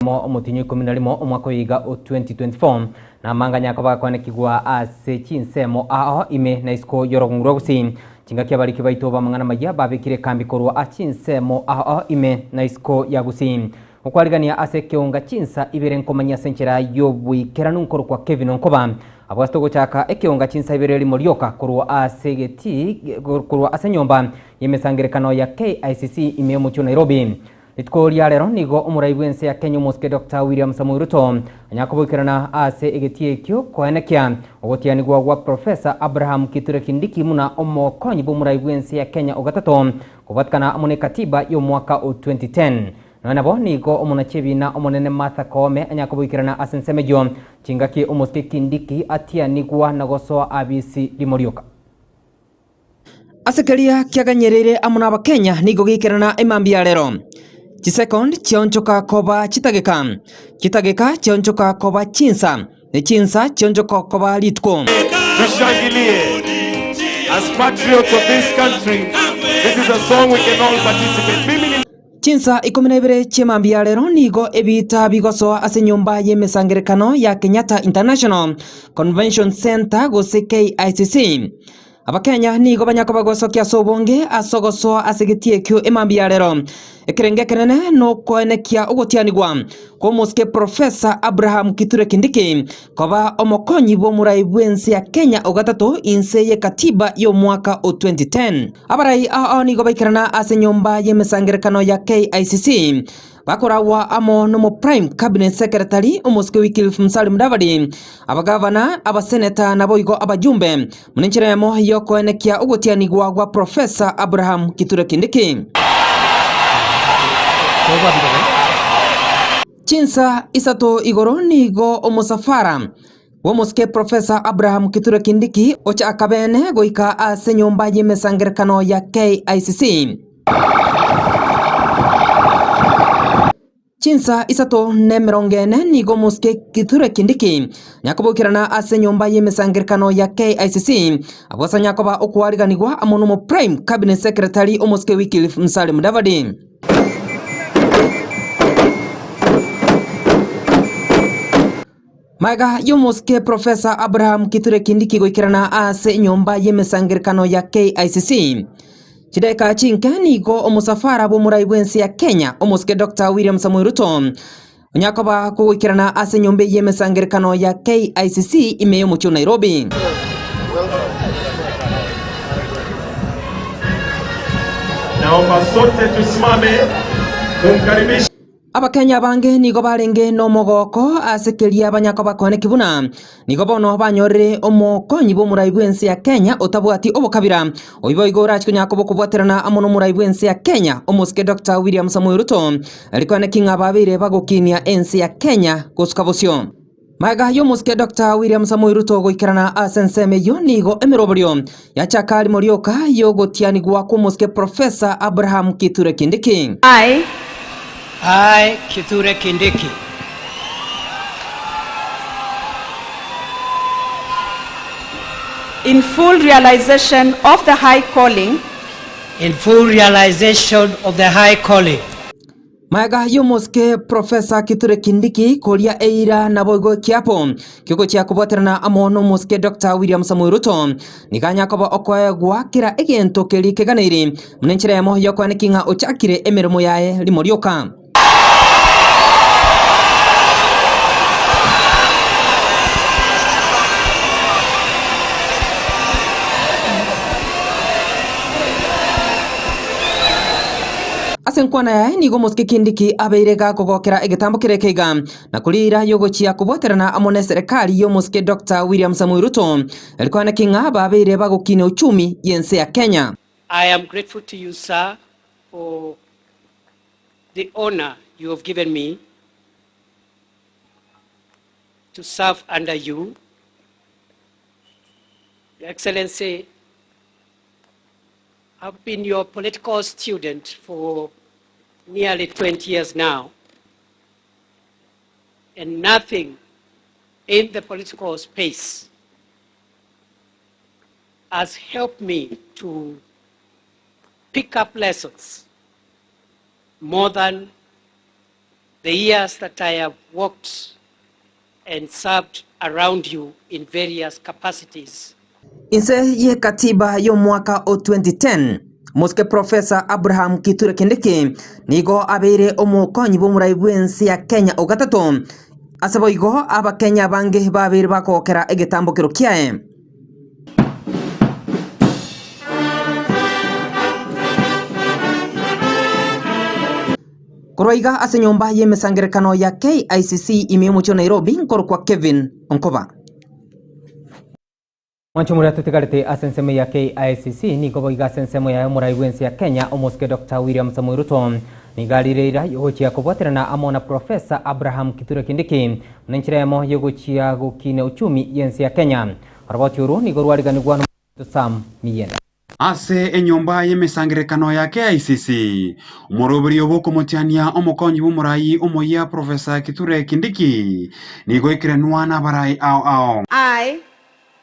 mo omutinyu 11 omwaka wiga 2024 na manganya kwa kwanekigwa ase chinsemo aho ime na isko yoronguro gusi chinga kya bali kibaito ba mangana majya babikire kambi korwa a chinsemo aho ime na isko ya gusi okwarigania ase Ekeonga Chinsa Ibere nkomanya senchera yobwikera nunkoro kwa Kevin Onkoba abwasto gochaka Ekeonga Chinsa Ibere limorioka korwa ase geti korwa ase nyomba yemesangerekano ya KICC ime mucho Nairobi Itkoria lero nigo omuraibwense ya Kenya Moske Dr. William Samoei Ruto anyakobokirana ase egetiekyo koenekia ogotianigwa gwa Professor Abraham Kithure Kindiki muna omokonyi bomuraibwense ya Kenya ogatato kubatkana amone katiba yo mwaka 2010 nabo nigo omunachebi na omonene Martha Koome anyakobokirana ase nsemejo chingaki omoske Kindiki atianigwa nagosoa abisi limorioka asekeria kiaganyerere amuna abakenya nigo gikirana emambia lero Chisekond chionchoka koba chitageka chionchoka koba Chinsa ne Chinsa chionchoka koba Litko. Tushangilie as patriots of this country. This is a song we can all participate. Chinsa 12 chemambia lero nigo ebita bigoso ase nyumba yemesangerekano ya Kenyatta International Convention Center gose KICC. Abakenya nigo banyakobagosokia sobonge asogoso asegetiekyo emambia lero ekerenge kenene no koenekia ogotianigwa ko moske Professor Abraham Kithure Kindiki koba omokonyi bomuraibwense ya Kenya ogatato inse ye katiba yo mwaka 2010 abarai nigo baikirana ase nyomba yemesangerekano ya KICC bakorawa amo nomo prime cabinet secretary omoske Wycliffe Musalia Mudavadi abagavana abaseneta naboigo abajumbe munincheremo yo koenekia ogotianigwa gwa Professor Abraham Kithure Kindiki Chinsa isato igoro nigo omosafara womoske Professor Abraham Kithure Kindiki ocha akabene goika ase nyomba yemesangerekano ya KICC Chinsa isato nemerongene nigo moske Kithure Kindiki nyakobokirana ase nyomba yemesangerekano ya KICC abwasa nyakoba okwariganigwa amonomo prime cabinet secretary omoske Wycliffe Musalia Mudavadi Maiga yomoske Professor Abraham Kithure Kindiki goikirana ase nyomba yemesangerekano ya KICC Chideka chinkani go omosafara bomuraibwense ya Kenya omoske Dr. William Samoei Ruto onyakoba goikirana ase nyombe yemesangerekano ya KICC imeyo mucho Nairobi Naomba sote tusimame kumkaribisha Abakenya bange nigo barenge no mogoko asekeria banyakoba kone kibuna nigo bono banyorere omokonyi bomuraibwense ya Kenya otabwati obokabira oibo igora chikonyakobo kubwaterana amono muraibwense ya Kenya omoske Dr. William Samoei Ruto alikwane kinga babire bagokinia ensi ya Kenya koskabosyo Maiga yomoske Dr. William Samoei Ruto goikarana asenseme yo nigo emeroborio yachakali morioka yogotianigwa kumoske Professor Abraham Kithure Kindiki I, Kithure Kindiki, in full realization of the high calling, Maiga yomoske Professor Kithure Kindiki kolia eira na boigo kiapo kiko chia kubwaterana amono moske Dr. William Samoei Ruto nikanya koba okoegwa kira egento keli keganiri munencheremo yokwanekinga ochakire emeremo yae limorioka Asenkwana yae nigo moske Kindiki abeirega kogokera egetambo kirekeiga na kulira yogochia kubwaterana amone serikali yo moske Dr. William Samoei Ruto elikwana kinga babeire bagokine uchumi yense ya Kenya. I am grateful to you, sir, for the honor you have given me to serve under you. Your Excellency, I've been your political student for nearly 20 years now, and nothing in the political space has helped me to pick up lessons more than the years that I have worked and served around you in various capacities. Inse ye katiba yo mwaka o 2010 Moske Professor Abraham Kithure Kindiki nigo abere omukonyi b'omuraibwensi ya Kenya ogatato asabo igo aba Kenya bange babere bakokera egetambukiro kiae Koroiga ase nyomba ye mesangerekano ya KICC ime mucho Nairobi nkoro kwa Kevin Onkoba Mwanchumura tutigarite asensemo ya KICC ni goboiga asensemo ya muraibwensi ya Kenya omoske Dr. William Samoei Ruto nigalirira yogochia kubwaterana amona Professor Abraham Kithure Kindiki nanchiremo yogochia gukine uchumi yensi ya Kenya roboti uru ni gorwariganirwa no Sam Miyenda ase enyomba yemesangirekano ya KICC umurobiri oboko mutiania omukonyi b'umurai omoya Professor Kithure Kindiki nigo ikirenwa na barai ao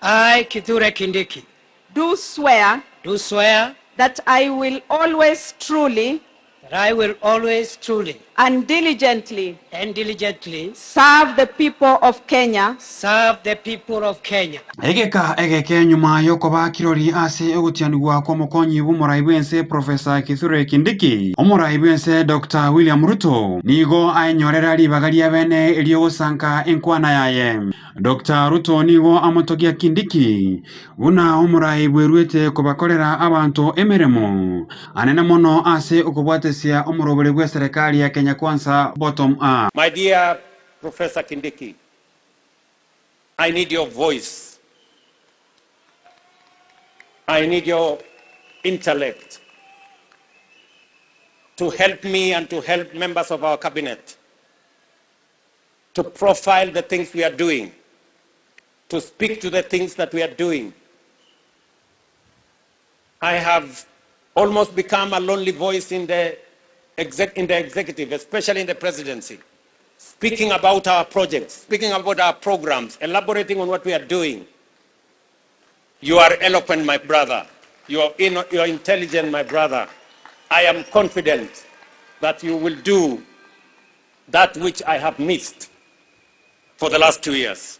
I, Kithure Kindiki, do swear that I will always truly that I will always truly and diligently serve the people of Kenya egeke nyuma yokoba kirori ase egutianigwa kwa mukonyi b'umurai bwense Professor Kithure Kindiki omurai bwense Dr. William Ruto nigo ainyorera libagaria bene eliosanka enkwana yaye Dr. Ruto nigo amotogia Kindiki buna omurai bwerwete kubakorera abantu emeremo anene mono ase okubwatesia omurobere gwe serikali ya Kenya Kwanza bottom up. My dear Professor Kindiki, I need your voice. I need your intellect to help me and to help members of our cabinet to profile the things we are doing, to speak to the things that we are doing. I have almost become a lonely voice in the executive, especially in the presidency, speaking about our projects, speaking about our programs, elaborating on what we are doing. You are eloquent, my brother. You are intelligent, my brother. I am confident that you will do that which I have missed for the last 2 years.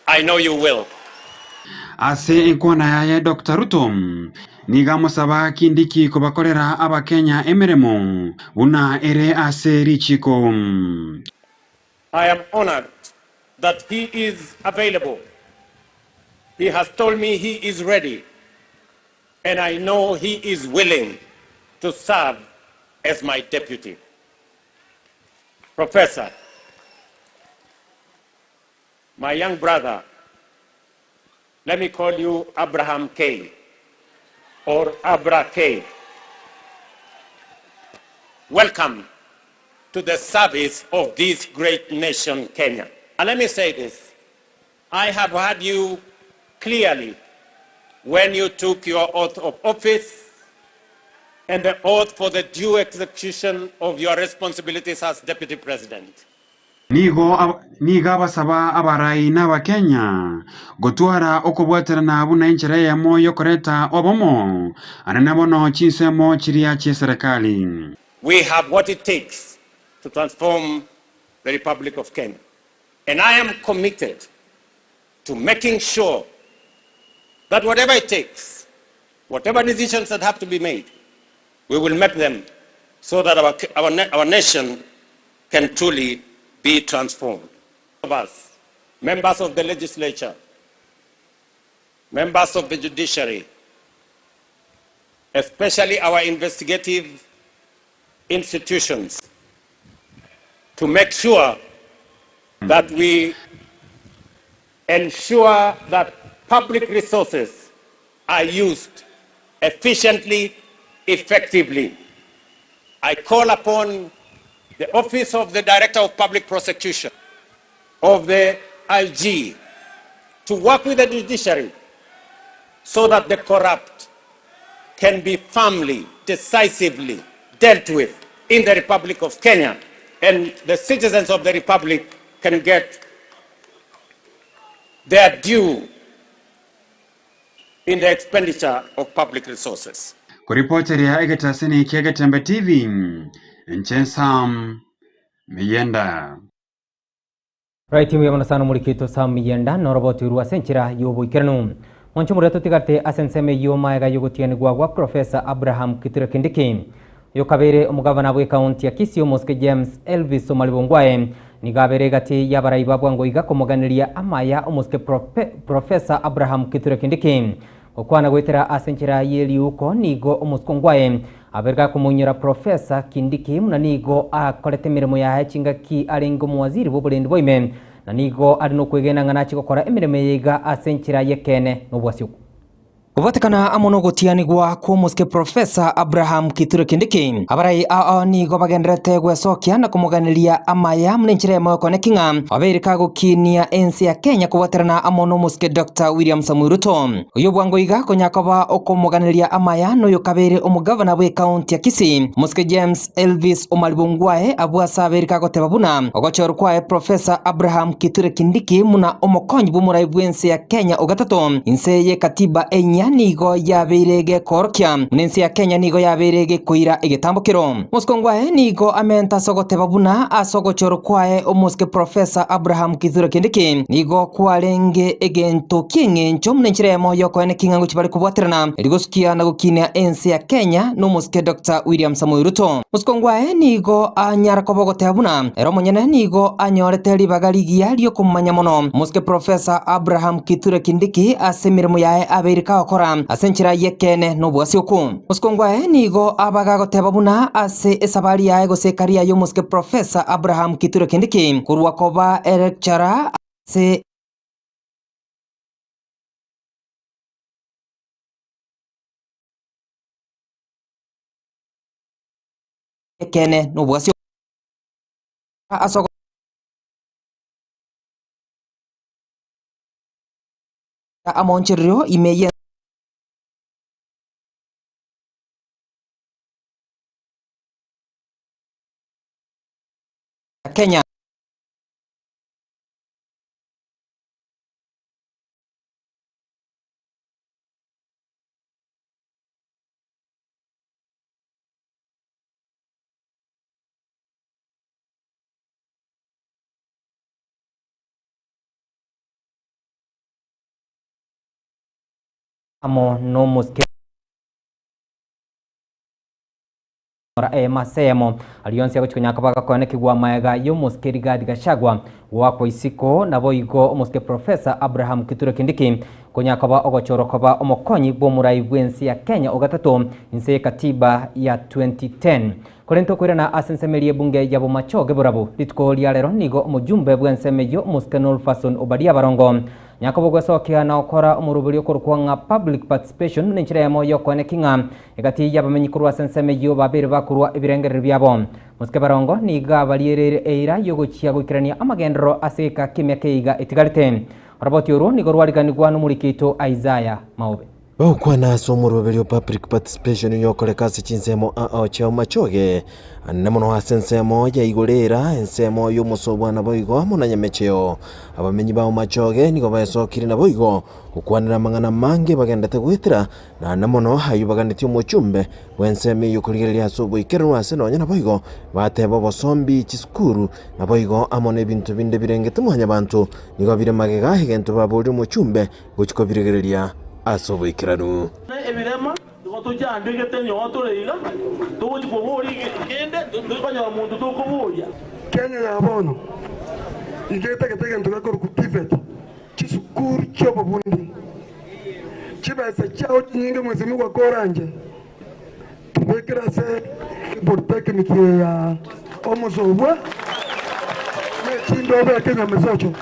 I know you will. Ase enkwana ya Dr. Ruto niga musaba Kindiki kubakorera aba Kenya emeremo una ere ase richiko. I am honored that he is available. He has told me he is ready, and I know he is willing to serve as my deputy. Professor, my young brother, let me call you Abraham K. or Abra K. Welcome to the service of this great nation, Kenya. And let me say this, I have heard you clearly when you took your oath of office and the oath for the due execution of your responsibilities as Deputy President. Niga basaba abarai n'aba Kenya gutwara okubwaterana buna inchire ya moyo koreta obomo anana bono chinsemo chiria chi serikali. We have what it takes to transform the Republic of Kenya. And I am committed to making sure that whatever it takes, whatever decisions that have to be made, we will make them so that our nation can truly be transformed. Of us, members of the legislature, members of the judiciary, especially our investigative institutions, to make sure that we ensure that public resources are used efficiently, effectively. I call upon the Office of the Director of Public Prosecution, of the IG, to work with the judiciary so that the corrupt can be firmly, decisively dealt with in the Republic of Kenya, and the citizens of the Republic can get their due in the expenditure of public resources. Kuripoteri ya Getembe TV, Chinsa Miyenda. Right, we have sana mulikito sa Miyenda na roboti ruwa senchira yobo ikiranu. Moncho mureto tigarte asenseme yoma ega yogotiani gwa Professor Abraham Kithure Kindiki. Yokabere umugabana bwe county ya Kisii Moske James Elvis Omalibongwae nigabere gati yabaraiba bwango iga komoganiria amaya umuske Professor Abraham Kithure Kindiki. Okwana gwetera asenchira yeli uko nigo umuskongwae aberga kumunyira Professor Kindiki munanigo akolete mirimo ya chinga ki arengo muwaziri b'obulendi boime nanigo arino kwegena ngana chikokora emirimo yiga asenchira yekene n'obwasiuko kubatikana amono gotianigwa ko muske Professor Abraham Kithure Kindiki abarai nigo bagenderete gwesokia na kumuganiria amaya mnenchire moyo konekinga aberika gukinia ensi ya Kenya kubaterana amono muske Dr. William Samuel Ruto uyo bwango iga konyakoba okumuganiria amaya no yokabere umugavana bwe county ya Kisii muske James Elvis Omalibongwae abwasa aberika goteba buna ogochoro kwa Professor Abraham Kithure Kindiki muna omokonyi bumurai bwensi ya Kenya ogatato inse ye katiba enya nigo yaberege korkia munensi ya Kenya nigo yaberege kuira igetambukiro muskongwae nigo amenta sogoteba buna asogochoro kwae omuske Professor Abraham Kithure Kindiki nigo kwarenge egento kingencho munenchire moyo kwene kingango chibali kubwaterana ligoskia na gukinia ensi ya Kenya no muske Dr. William Samuel Ruto muskongwae nigo anyara kobogoteba buna ero munyene nigo anyorete libagaligia lyo kumanya mono muske Professor Abraham Kithure Kindiki asemirimo yae aberika asenchira yekene n'obwasiuku muskongwae nigo abaga goteba buna ase esabari yae gosekaria yo muske Professor Abraham Kithure Kindiki kurwa koba lecturer ase yekene n'obwasiuku asogo amonchirio imeye Kenya amo no muske masemo alionse yagochikonya kabaga kone kigwa maega yo muske Rigadi Gachagua wako isiko nabo igo muske Professor Abraham Kithure Kindiki konya kaba ogochoro kaba omokonyi bomurai bwensi ya Kenya ogatato inse katiba ya 2010 kolento kwirana asensemerie bunge yabo machoge borabo litko lialero nigo omujumbe bwensemeyo muske Nolfason Obadia Barongo Nyakobo gwesokia na okora umurubiri okorkwanga public participation munenchire moyo kone kinga egati yabamenyi kurwa sensemeyo babere bakurwa ibirengerero byabo muske Barongo niga balierere eira yogochia gukirania amagendero aseka kimya keiga etigalite raboti uru nigo rwariganirwa n'umurikito Isaiah Maobe Baukwana somurubiri public participation yokore kasi chinsemo cheo machoge namono hasensemo ya igorera ensemo y'umusobwa na boigo munanyamecheo abamenyi bawo machoge nigo bayesokiri na boigo ukwanira mangana mange bagendete gwitira na namono hayubaganiti umuchumbe wensemi yukurigeria sobo ikerwa aseno na boigo batebo bosombi chiskuru na boigo amone bintu binde birengete muhanya bantu nigo bire magega higento baburi umuchumbe guchiko biregereria asobo ikiranu ebirema tujyande geteni otoreiga tubuji kuburi kende tukanya muntu tukubuya Kenya yabono igeta getege ntugakora kutiveta chisukuru cyo bubundi chibasa chao nyinge mwezi wa koranje tubekera se polytechnic ya omuzobwa nechindo ba Kenya mesocho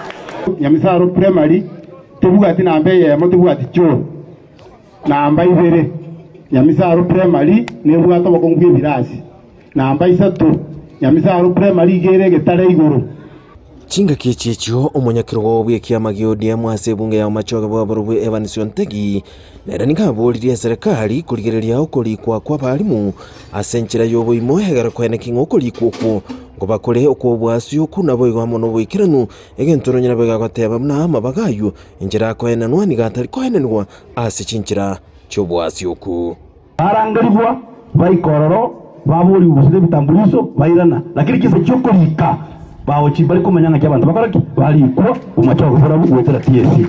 Nyamisaro primary tubuga ati nambe ye mutubuga ati cho namba ibere Nyamisaro primary nebuga to bakongwe birasi namba isatu Nyamisaro primary gere getare iguru Chinga kiechio omonyakirogo bwekia magiodi amwase bunge ya machoga bwaborwe Evanson Tegi neranika bolirie serikali kurigereria okolikwa kwa balimu asenchira yobo imohegara kwene kingo kolikwo ngo bakore okobwasyo kuna boigo amono bwikiranu egentoro nyina bega gateba na mabagayo injira kwene nwani gatari kwenenwa ase chinchira chobwasyo ku arangaribwa baikororo baburi ubusire bitambulisho bairana lakini kisa cyoko lika bawo chibari kumanyanga cy'abantu bakoraki bari ko umacho gufura bugwetera TSC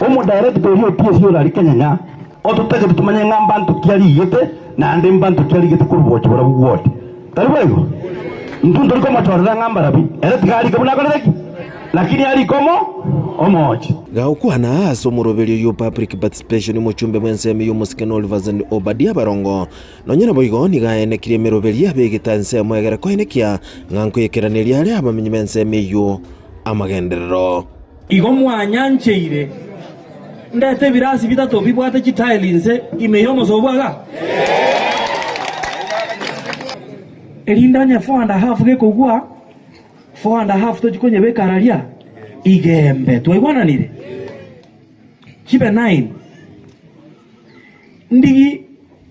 omo director yo TSC yo lari Kenya ototege bitumanye ngambantu kyali yete na ande mbantu kyali yete kurubocho bara bugwote taribayo ntundo liko matorera ngambara bi era tigari kabuna koleki lakini ali komo omochi gaukwana asomurobelio yo public participation muchumbe mwenseme yo musikeno Olivazani Obadia Barongo nonyana boigo ni gaenekire merobelia begitanse mwegera koenekia nganko yekeraniria ari abamenyi menseme yo amagenderero igo mwanyancheire ndete birasi bitatu bibwate chitailinse imeyomo sobwaga elindanya 4.5 gekogwa 4.5 tojikonye bekararia igembe twegwana nire chibe 9 ndigi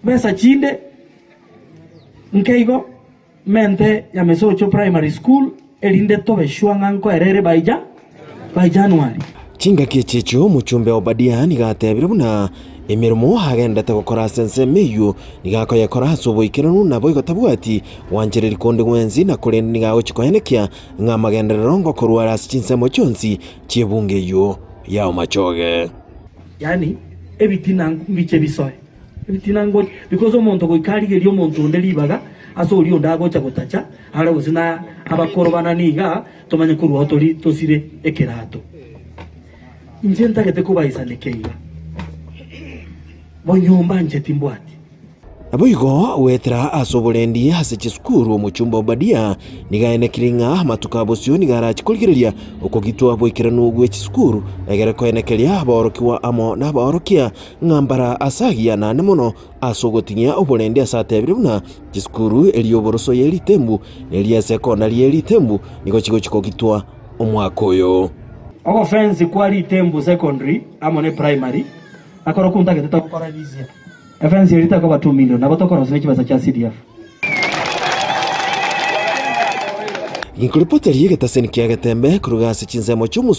besa chinde nkeigo mente ya Mesocho Primary School elinde tobe shwanganko erere baija by January chinga kichecho muchumbe Obadia ni gatebire buna emirimo hagendete gukora sense meyu nigako yakora soboikiranu na boigo tabwati wanjereri konde gwenzi na kurendi nigago chikohenekia ngamagenderero ngo korwara Chinsa mochonsi chiebunge yo yao machoge yani ebitina biche bisoe ebitina ngo because omonto goikarigerio omonto ndelibaga aso uri ondago chagutacha ara gusina abakorobana niga tomanye kurwa tori tosire ekerato injenta gete kubaisa nekeiga bonyomba nje timbwati aboigo wetra asobolendi hase chiskuru omuchumba Obadia nigaenekiringa matukabosio nigarachikolgereria okogitwa boikiranu gwe chiskuru egere koenekeria aborokiwa amo na aborokia ngambara asagia na nemono asogotinya obolendi asatebire buna chiskuru elioboroso yeli tembu elia sekondari yeli tembu niko chigo chikogitwa omwaka oyo ogo fence kwali tembu secondary amone primary akoro kunta gete gukora bizia fence irita ko 2 million nabo tokora sine kibasa cha CDF inkulipoteri getaseni kia Getembe kuruga Chinsa mochumu